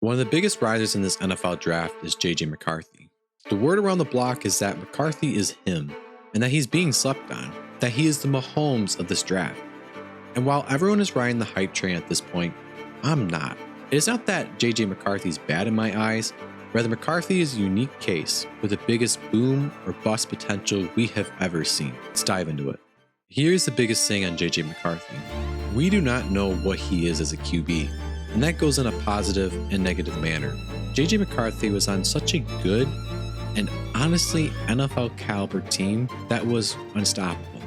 One of the biggest risers in this NFL draft is JJ McCarthy. The word around the block is that McCarthy is him, and that he's being slept on, that he is the Mahomes of this draft. And while everyone is riding the hype train at this point, I'm not. It is not that JJ McCarthy is bad in my eyes, rather McCarthy is a unique case with the biggest boom or bust potential we have ever seen. Let's dive into it. Here's the biggest thing on JJ McCarthy. We do not know what he is as a QB, and that goes in a positive and negative manner. JJ McCarthy was on such a good and honestly NFL caliber team that was unstoppable.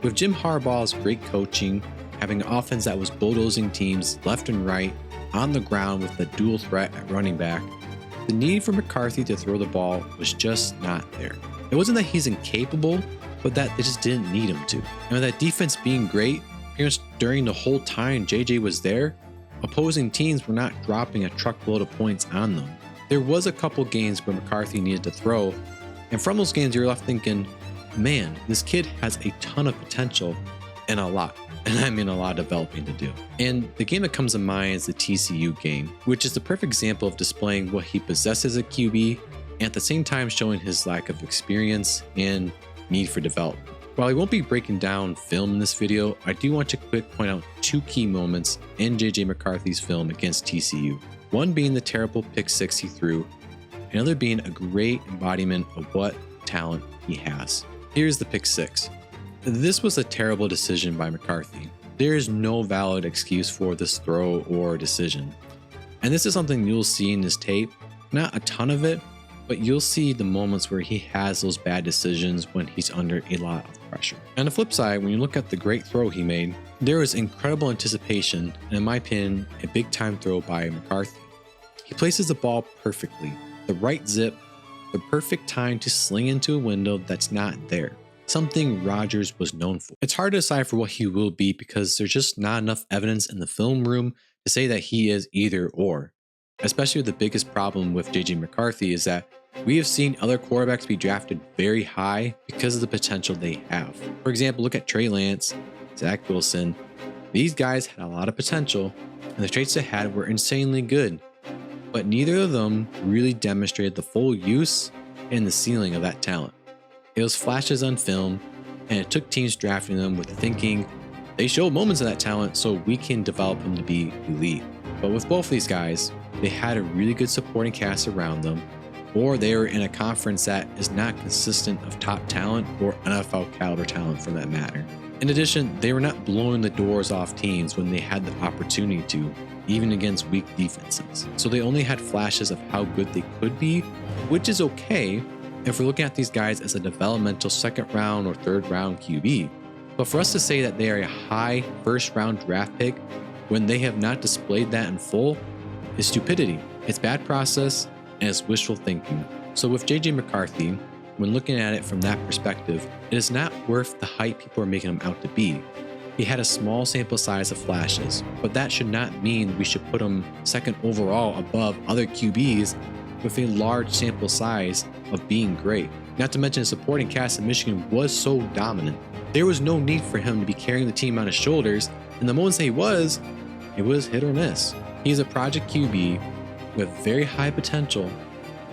With Jim Harbaugh's great coaching, having an offense that was bulldozing teams left and right on the ground with the dual threat at running back, the need for McCarthy to throw the ball was just not there. It wasn't that he's incapable, but that they just didn't need him to. And with that defense being great, pretty much during the whole time JJ was there, opposing teams were not dropping a truckload of points on them. There was a couple games where McCarthy needed to throw, and from those games you're left thinking, man, this kid has a ton of potential and a lot developing to do. And the game that comes to mind is the TCU game, which is the perfect example of displaying what he possesses as a QB and at the same time showing his lack of experience and need for development. While I won't be breaking down film in this video, I do want to quick point out two key moments in JJ McCarthy's film against TCU. One being the terrible pick six he threw, and another being a great embodiment of what talent he has. Here's the pick six. This was a terrible decision by McCarthy. There is no valid excuse for this throw or decision. And this is something you'll see in his tape, not a ton of it, but you'll see the moments where he has those bad decisions when he's under a lot of pressure. On the flip side, when you look at the great throw he made, there was incredible anticipation and in my opinion, a big time throw by McCarthy. He places the ball perfectly, the right zip, the perfect time to sling into a window that's not there. Something Rodgers was known for. It's hard to decipher what he will be because there's just not enough evidence in the film room to say that he is either or. Especially the biggest problem with JJ McCarthy is that we have seen other quarterbacks be drafted very high because of the potential they have. For example, look at Trey Lance, Zach Wilson. These guys had a lot of potential and the traits they had were insanely good, but neither of them really demonstrated the full use and the ceiling of that talent. It was flashes on film, and it took teams drafting them with thinking they show moments of that talent so we can develop them to be elite. But with both these guys, they had a really good supporting cast around them, or they were in a conference that is not consistent of top talent or NFL caliber talent for that matter. In addition, they were not blowing the doors off teams when they had the opportunity to, even against weak defenses. So they only had flashes of how good they could be, which is okay if we're looking at these guys as a developmental second round or third round QB. But for us to say that they are a high first round draft pick when they have not displayed that in full is stupidity. It's bad process and it's wishful thinking. So with JJ McCarthy, when looking at it from that perspective, it is not worth the hype people are making him out to be. He had a small sample size of flashes, but that should not mean we should put him second overall above other QBs with a large sample size of being great. Not to mention the supporting cast in Michigan was so dominant. There was no need for him to be carrying the team on his shoulders, and the moments that he was, it was hit or miss. He's a project QB with very high potential,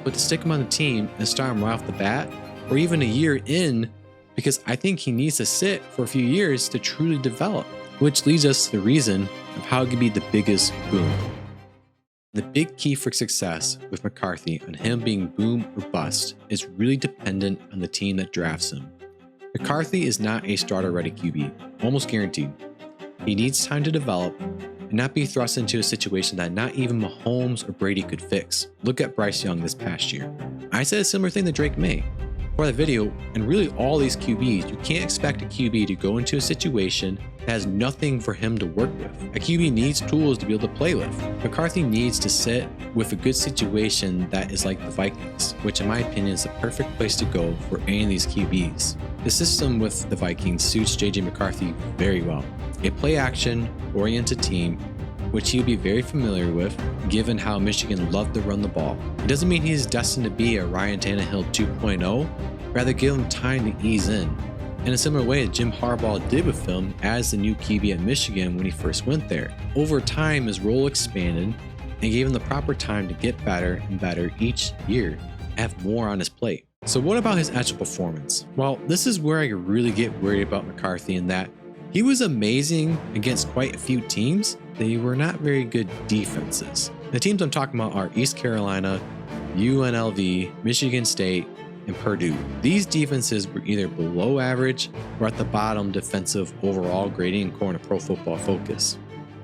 but to stick him on the team and start him right off the bat, or even a year in, because I think he needs to sit for a few years to truly develop, which leads us to the reason of how it could be the biggest boom. The big key for success with McCarthy on him being boom or bust is really dependent on the team that drafts him. McCarthy is not a starter-ready QB, almost guaranteed. He needs time to develop and not be thrust into a situation that not even Mahomes or Brady could fix. Look at Bryce Young this past year. I said a similar thing to Drake May. For the video, and really all these QBs, you can't expect a QB to go into a situation that has nothing for him to work with. A QB needs tools to be able to play with. McCarthy needs to sit with a good situation that is like the Vikings, which in my opinion is the perfect place to go for any of these QBs. The system with the Vikings suits JJ McCarthy very well. A play-action oriented team, which he'll be very familiar with, given how Michigan loved to run the ball. It doesn't mean he's destined to be a Ryan Tannehill 2.0, rather give him time to ease in. In a similar way that Jim Harbaugh did with him as the new QB at Michigan when he first went there. Over time, his role expanded, and gave him the proper time to get better and better each year, have more on his plate. So what about his actual performance? Well, this is where I really get worried about McCarthy, in that he was amazing against quite a few teams. They were not very good defenses. The teams I'm talking about are East Carolina, UNLV, Michigan State, and Purdue. These defenses were either below average or at the bottom defensive overall grading according to Pro Football Focus.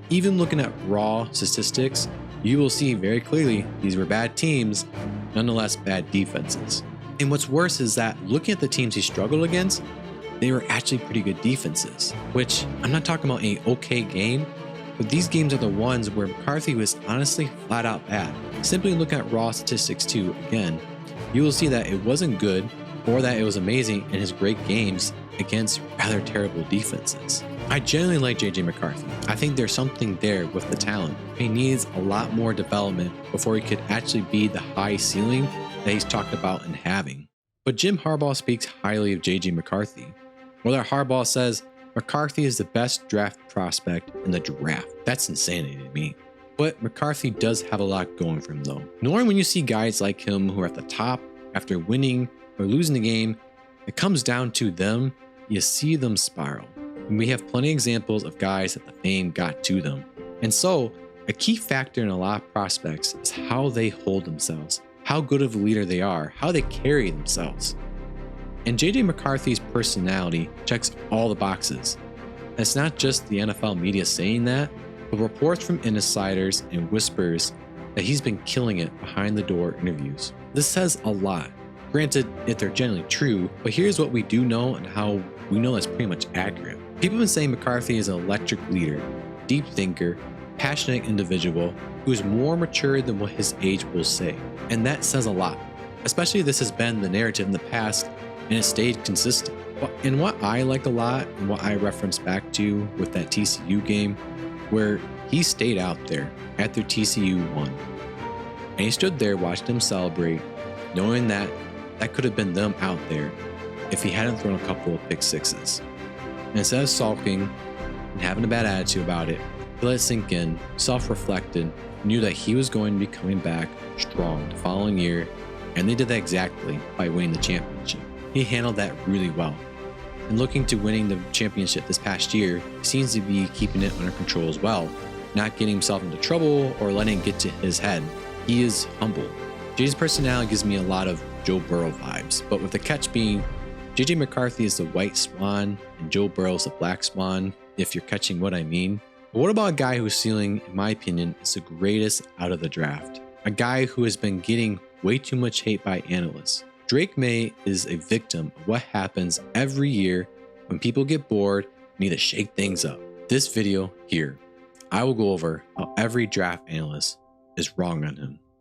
Even looking at raw statistics, you will see very clearly these were bad teams, nonetheless bad defenses. And what's worse is that looking at the teams he struggled against, they were actually pretty good defenses, which I'm not talking about an okay game, but these games are the ones where McCarthy was honestly flat out bad. Simply looking at raw statistics too, again, you will see that it wasn't good or that it was amazing in his great games against rather terrible defenses. I generally like JJ McCarthy. I think there's something there with the talent. He needs a lot more development before he could actually be the high ceiling that he's talked about and having. But Jim Harbaugh speaks highly of JJ McCarthy. Whether Harbaugh says McCarthy is the best draft prospect in the draft, that's insanity to me. But McCarthy does have a lot going for him though. Knowing when you see guys like him who are at the top after winning or losing the game, it comes down to them, you see them spiral. And we have plenty of examples of guys that the fame got to them. And so, a key factor in a lot of prospects is how they hold themselves, how good of a leader they are, how they carry themselves. And JJ McCarthy's personality checks all the boxes. And it's not just the NFL media saying that, but reports from insiders and whispers that he's been killing it behind the door interviews. This says a lot. Granted, if they're generally true, but here's what we do know and how we know that's pretty much accurate. People have been saying McCarthy is an electric leader, deep thinker, passionate individual who is more mature than what his age will say. And that says a lot. Especially this has been the narrative in the past and it stayed consistent. And what I like a lot and what I reference back to with that TCU game, where he stayed out there after TCU won. And he stood there, watched them celebrate, knowing that that could have been them out there if he hadn't thrown a couple of pick sixes. And instead of sulking and having a bad attitude about it, he let it sink in, self-reflected, knew that he was going to be coming back strong the following year, and they did that exactly by winning the championship. He handled that really well. And looking to winning the championship this past year, he seems to be keeping it under control as well, not getting himself into trouble or letting it get to his head. He is humble. JJ's personality gives me a lot of Joe Burrow vibes, but with the catch being JJ McCarthy is the white swan and Joe Burrow is the black swan, if you're catching what I mean. But what about a guy whose ceiling, in my opinion, is the greatest out of the draft? A guy who has been getting way too much hate by analysts. Drake May is a victim of what happens every year when people get bored and need to shake things up. This video here, I will go over how every draft analyst is wrong on him.